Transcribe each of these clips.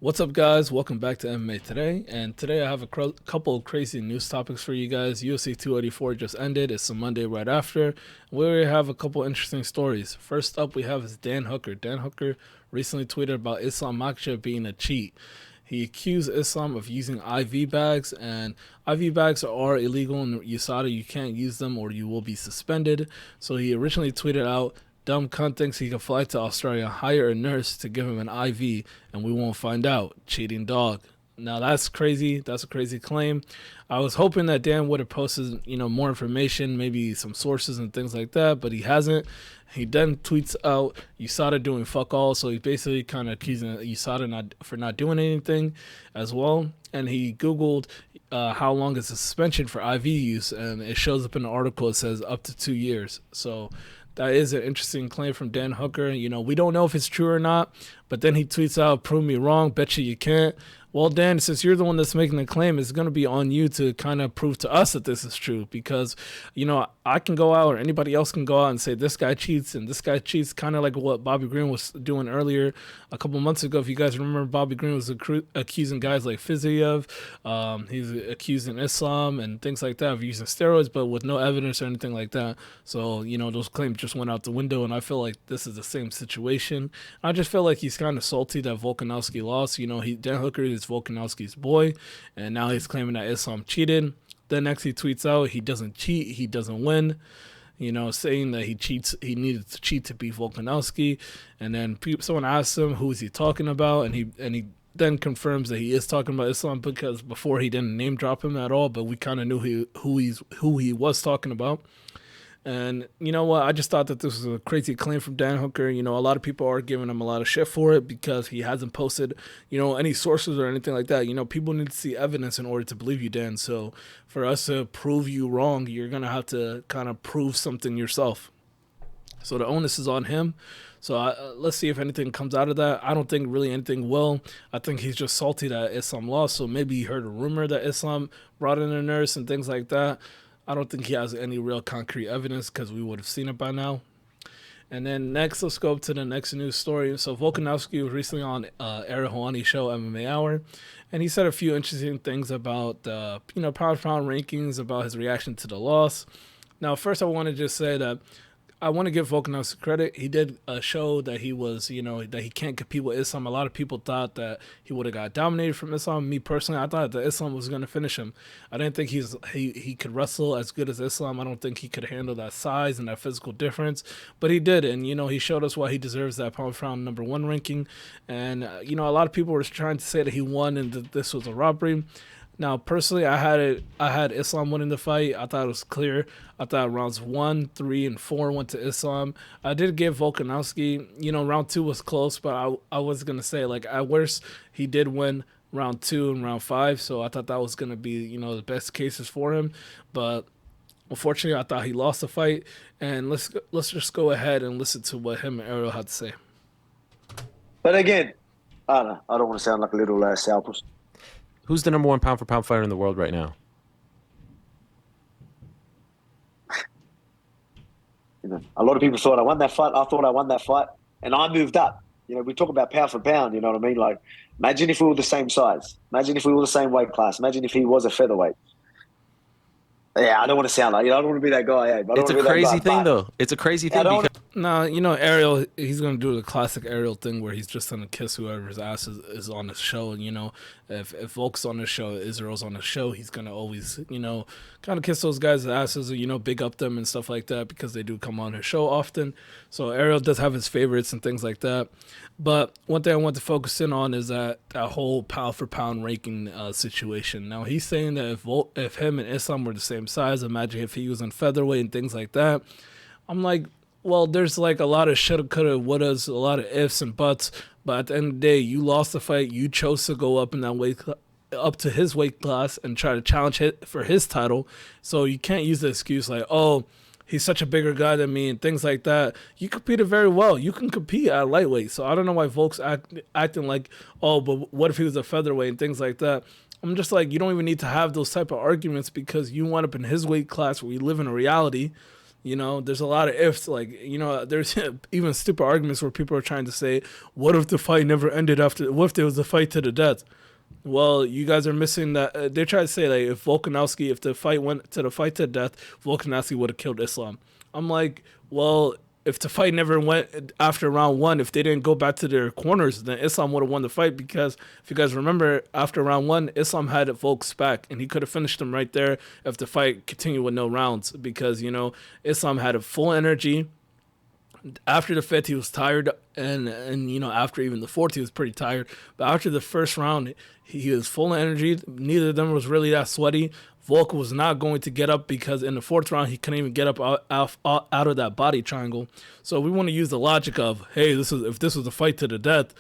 What's up, guys? Welcome back to MMA Today. And today I have a couple of crazy news topics for you guys. UFC 284 just ended. It's a Monday right after. We have a couple interesting stories. First up, we have is Dan Hooker. Dan Hooker recently tweeted about Islam Makhachev being a cheat. He accused Islam of using IV bags, and IV bags are illegal in USADA. You can't use them or you will be suspended. So he originally tweeted out, "Dumb cunt thinks he can fly to Australia, hire a nurse to give him an IV, and we won't find out. Cheating dog." Now that's crazy. That's a crazy claim. I was hoping that Dan would have posted, more information, maybe some sources and things like that, but he hasn't. He then tweets out USADA doing fuck all, so he's basically kind of accusing USADA for not doing anything as well. And he Googled how long is the suspension for IV use, and it shows up in the article. It says up to 2 years. So that is an interesting claim from Dan Hooker. We don't know if it's true or not, but then he tweets out, "Prove me wrong, bet you can't." Well, Dan, since you're the one that's making the claim, it's going to be on you to kind of prove to us that this is true because, I can go out or anybody else can go out and say this guy cheats and this guy cheats, kind of like what Bobby Green was doing earlier a couple months ago. If you guys remember, Bobby Green was accusing guys like Fiziev. He's accusing Islam and things like that of using steroids, but with no evidence or anything like that. So, those claims just went out the window, and I feel like this is the same situation. I just feel like he's kind of salty that Volkanovski lost. Dan Hooker is Volkanovski's boy, and now he's claiming that Islam cheated. Then next he tweets out he doesn't cheat, he doesn't win. Saying that he cheats, he needed to cheat to beat Volkanovski. And then someone asks him who is he talking about, and he then confirms that he is talking about Islam because before he didn't name drop him at all, but we kind of knew who he was talking about. And you know what? I just thought that this was a crazy claim from Dan Hooker. A lot of people are giving him a lot of shit for it because he hasn't posted, any sources or anything like that. People need to see evidence in order to believe you, Dan. So for us to prove you wrong, you're going to have to kind of prove something yourself. So the onus is on him. So let's see if anything comes out of that. I don't think really anything will. I think he's just salty that Islam lost. So maybe he heard a rumor that Islam brought in a nurse and things like that. I don't think he has any real concrete evidence because we would have seen it by now. And then next, let's go up to the next news story. So Volkanovski was recently on Ariel Helwani's show, MMA Hour, and he said a few interesting things about pound for pound rankings, about his reaction to the loss. Now, first, I want to just say that I want to give Volkanovski credit. He did show that he was, that he can't compete with Islam. A lot of people thought that he would have got dominated from Islam. Me personally, I thought that Islam was going to finish him. I didn't think he could wrestle as good as Islam. I don't think he could handle that size and that physical difference. But he did, and he showed us why he deserves that pound for pound #1 ranking. And a lot of people were trying to say that he won and that this was a robbery. Now, personally, I had Islam winning the fight. I thought it was clear. I thought rounds 1, 3, and 4 went to Islam. I did give Volkanovski, round 2 was close, but I was going to say, at worst, he did win round 2 and round 5, so I thought that was going to be, the best cases for him. But unfortunately, I thought he lost the fight. And let's just go ahead and listen to what him and Ariel had to say. But again, I don't know. I don't want to sound like a little sourpuss. Who's the #1 pound for pound fighter in the world right now? A lot of people thought I won that fight. I thought I won that fight, and I moved up. We talk about pound for pound. You know what I mean? Like, imagine if we were the same size. Imagine if we were the same weight class. Imagine if he was a featherweight. Yeah, I don't want to sound like, I don't want to be that guy. It's a crazy thing, though. It's a crazy thing because No, Ariel, he's going to do the classic Ariel thing where he's just going to kiss whoever's ass is on the show. If Volk's on the show, Israel's on the show, he's going to always, kind of kiss those guys' asses or, big up them and stuff like that because they do come on his show often. So Ariel does have his favorites and things like that. But one thing I want to focus in on is that whole pound for pound ranking situation. Now, he's saying that if him and Islam were the same size, imagine if he was in featherweight and things like that. I'm like, well, there's a lot of shoulda, coulda, wouldas, a lot of ifs and buts. But at the end of the day, you lost the fight. You chose to go up in that up to his weight class and try to challenge it for his title. So you can't use the excuse like, oh, he's such a bigger guy than me and things like that. You competed very well. You can compete at lightweight. So I don't know why Volk's acting like, oh, but what if he was a featherweight and things like that. I'm just like, you don't even need to have those type of arguments because you went up in his weight class where you live in a reality. You know, there's a lot of ifs. Like, you know, there's even stupid arguments where people are trying to say, what if the fight never ended after? What if there was a fight to the death? Well, you guys are missing that. They try to say, like, if the fight went to the fight to death, Volkanovski would have killed Islam. I'm like, well, if the fight never went after round one, if they didn't go back to their corners, then Islam would have won the fight, because if you guys remember, after round one, Islam had Volk's back and he could have finished him right there if the fight continued with no rounds, because, you know, Islam had a full energy. After the fifth, he was tired, and you know, after even the fourth, he was pretty tired. But after the first round, he was full of energy. Neither of them was really that sweaty. Volk was not going to get up, because in the fourth round, he couldn't even get up out of that body triangle. So we want to use the logic of, hey, if this was a fight to the death,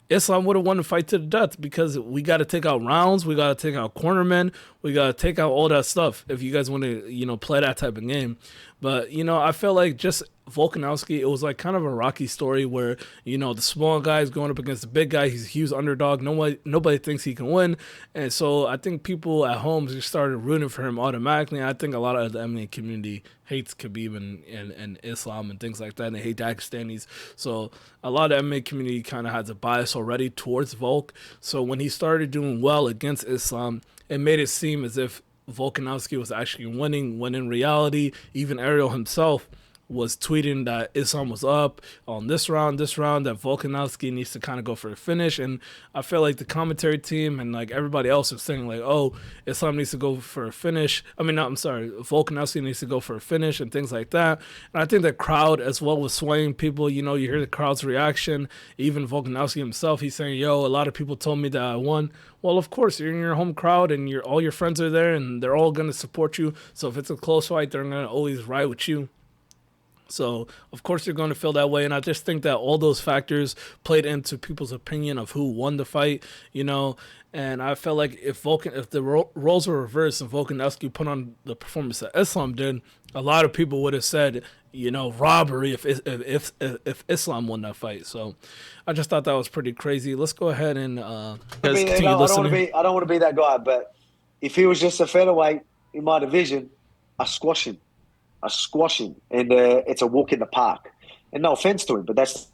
Islam would have won the fight to the death, because we got to take out rounds, we got to take out cornermen, we got to take out all that stuff if you guys want to, you know, play that type of game. But, you know, I feel like just Volkanovski, it was like kind of a Rocky story where, you know, the small guy is going up against the big guy. He's a huge underdog. Nobody thinks he can win. And so I think people at home just started rooting for him automatically. And I think a lot of the MMA community hates Khabib and Islam and things like that. And they hate Dagestanis. So a lot of the MMA community kind of has a bias already towards Volk. So when he started doing well against Islam, it made it seem as if Volkanovski was actually winning, when in reality, even Ariel himself was tweeting that Islam was up on this round, that Volkanovski needs to kind of go for a finish. And I feel like the commentary team and like everybody else is saying like, oh, Islam needs to go for a finish. I mean, no, I'm sorry, Volkanovski needs to go for a finish and things like that. And I think the crowd as well was swaying people. You know, you hear the crowd's reaction. Even Volkanovski himself, he's saying, yo, a lot of people told me that I won. Well, of course, you're in your home crowd and all your friends are there and they're all going to support you. So if it's a close fight, they're going to always ride with you. So, of course, you're going to feel that way. And I just think that all those factors played into people's opinion of who won the fight, you know. And I felt like if the roles were reversed and Volkanovski put on the performance that Islam did, a lot of people would have said, you know, robbery if Islam won that fight. So I just thought that was pretty crazy. Let's go ahead and continue listening. I don't want to be that guy, but if he was just a featherweight in my division, I squash him. And it's a walk in the park. And no offense to him, but that's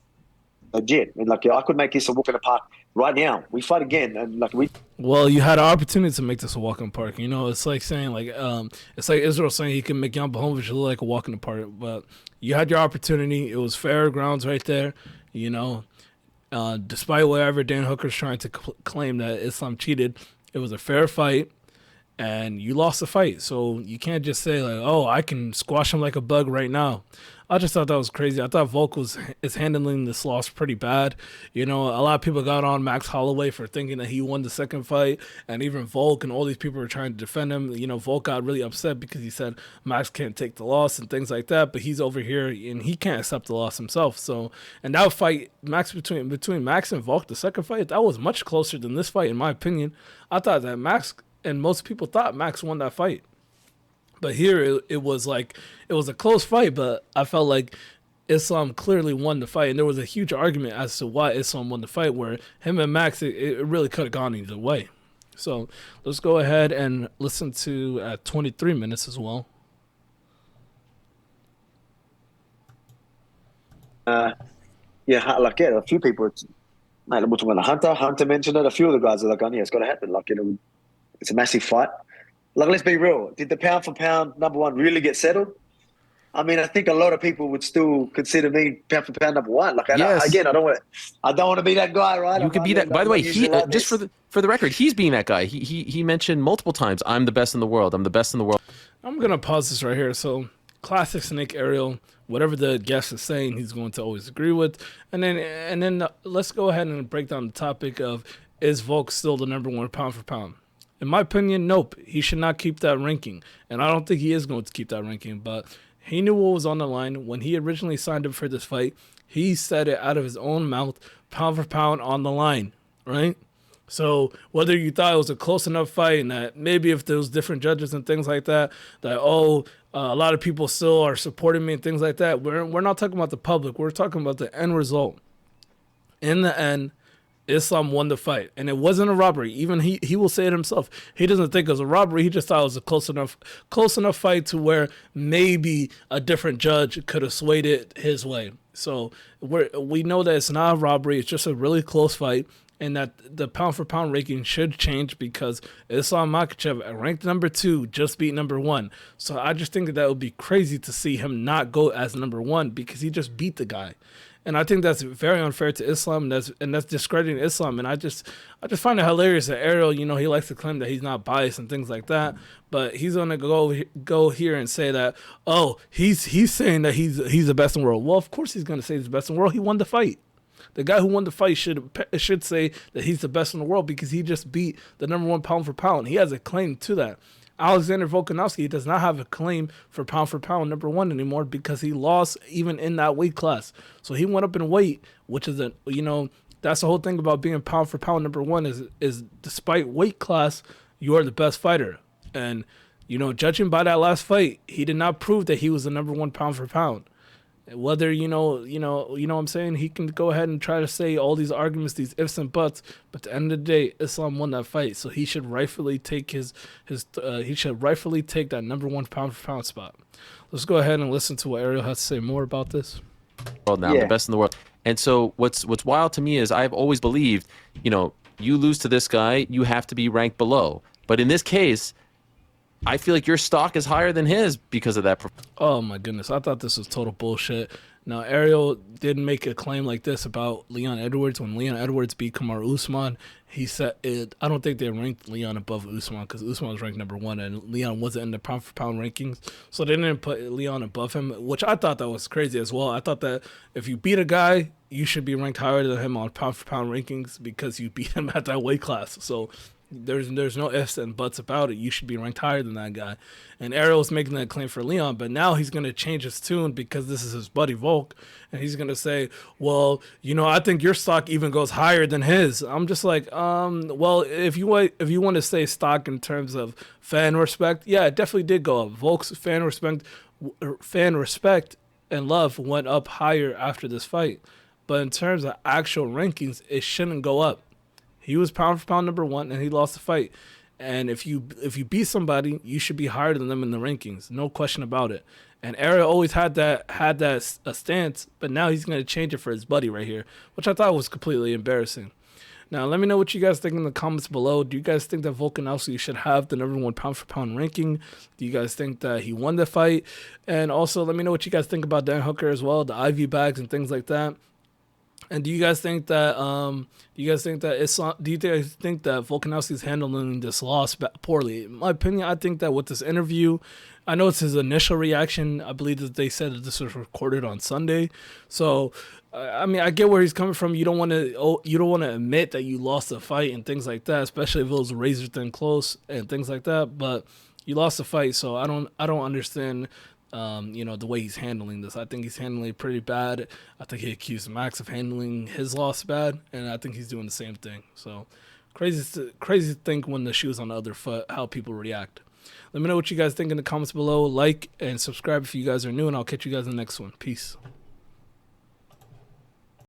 legit. And like, I could make this a walk in the park right now. We fight again, and like Well, you had an opportunity to make this a walk in the park. You know, it's like saying it's like Israel saying he can make Jan Blachowicz look like a walk in the park. But you had your opportunity. It was fair grounds right there. You know, despite whatever Dan Hooker's trying to claim that Islam cheated, it was a fair fight. And you lost the fight, so you can't just say like, "Oh, I can squash him like a bug right now." I just thought that was crazy. I thought Volk is handling this loss pretty bad. You know, a lot of people got on Max Holloway for thinking that he won the second fight, and even Volk and all these people were trying to defend him. You know, Volk got really upset because he said Max can't take the loss and things like that, but he's over here and he can't accept the loss himself. So, and that fight, between Max and Volk, the second fight, that was much closer than this fight, in my opinion. I thought that Max. And most people thought Max won that fight. But here it was like, it was a close fight, but I felt like Islam clearly won the fight. And there was a huge argument as to why Islam won the fight, where him and Max, it really could have gone either way. So let's go ahead and listen to at 23 minutes as well. A few people, mate, we're talking about Hunter mentioned it. A few of the guys are like, oh, yeah, it's got to happen. Like, you know, it's a massive fight. Like, let's be real. Did the pound for pound number one really get settled? I mean, I think a lot of people would still consider me pound for pound number one. Like, yes. I don't want to be that guy, right? You could be that. By the way, just for the record, he's being that guy. He mentioned multiple times, "I'm the best in the world. I'm the best in the world." I'm gonna pause this right here. So, classic Snake Ariel. Whatever the guest is saying, he's going to always agree with. And then let's go ahead and break down the topic of, is Volk still the number one pound for pound? In my opinion, nope. He should not keep that ranking. And I don't think he is going to keep that ranking. But he knew what was on the line. When he originally signed up for this fight, he said it out of his own mouth, pound for pound on the line, right? So whether you thought it was a close enough fight and that maybe if there was different judges and things like that, a lot of people still are supporting me and things like that, we're not talking about the public. We're talking about the end result. In the end, Islam won the fight, and it wasn't a robbery. Even he will say it himself. He doesn't think it was a robbery. He just thought it was a close enough fight to where maybe a different judge could have swayed it his way. So we know that it's not a robbery. It's just a really close fight, and that the pound for pound ranking should change because Islam Makhachev, ranked number 2, just beat number 1. So I just think that would be crazy to see him not go as number 1 because he just beat the guy. And I think that's very unfair to Islam, and that's discrediting Islam. And I just find it hilarious that Ariel, you know, he likes to claim that he's not biased and things like that, but he's gonna go here and say that, oh, he's saying that he's the best in the world. Well, of course he's gonna say he's the best in the world. He won the fight. The guy who won the fight should say that he's the best in the world because he just beat the number 1 pound for pound. He has a claim to that. Alexander Volkanovski does not have a claim for pound number 1 anymore because he lost even in that weight class. So he went up in weight, which is that's the whole thing about being pound for pound number 1 is despite weight class, you are the best fighter. And judging by that last fight, he did not prove that he was the number 1 pound for pound. Whether you know what I'm saying, he can go ahead and try to say all these arguments, these ifs and buts, but at the end of the day, Islam won that fight, so he should rightfully take that number 1 pound for pound spot. Let's go ahead and listen to what Ariel has to say more about this. World now, the best in the world. And so what's wild to me is I've always believed, you lose to this guy, you have to be ranked below. But in this case, I feel like your stock is higher than his because of that. Oh my goodness, I thought this was total bullshit. Now, Ariel did make a claim like this about Leon Edwards. When Leon Edwards beat Kamaru Usman, he said I don't think they ranked Leon above Usman because Usman was ranked number 1 and Leon wasn't in the pound for pound rankings. So they didn't put Leon above him, which I thought that was crazy as well. I thought that if you beat a guy, you should be ranked higher than him on pound for pound rankings because you beat him at that weight class. So there's no ifs and buts about it. You should be ranked higher than that guy. And Ariel's making that claim for Leon, but now he's going to change his tune because this is his buddy Volk, and he's going to say, well, I think your stock even goes higher than his. I'm just like, well, if you want to say stock in terms of fan respect, yeah, it definitely did go up. Volk's fan respect and love went up higher after this fight. But in terms of actual rankings, it shouldn't go up. He was pound for pound number 1, and he lost the fight. And if you beat somebody, you should be higher than them in the rankings, no question about it. And Ariel always had that stance, but now he's going to change it for his buddy right here, which I thought was completely embarrassing. Now, let me know what you guys think in the comments below. Do you guys think that Volkanovski should have the number 1 pound for pound ranking? Do you guys think that he won the fight? And also, let me know what you guys think about Dan Hooker as well, the IV bags and things like that. And do you guys think that Volkanovski is handling this loss poorly? In my opinion, I think that with this interview, I know it's his initial reaction. I believe that they said that this was recorded on Sunday. So, I mean, I get where he's coming from. You don't want to admit that you lost the fight and things like that, especially if it was razor thin close and things like that. But you lost the fight, so I don't understand. The way he's handling this. I think he's handling it pretty bad. I think he accused Max of handling his loss bad, and I think he's doing the same thing. So crazy to think when the shoe's on the other foot, how people react. Let me know what you guys think in the comments below. Like and subscribe if you guys are new, and I'll catch you guys in the next one. Peace.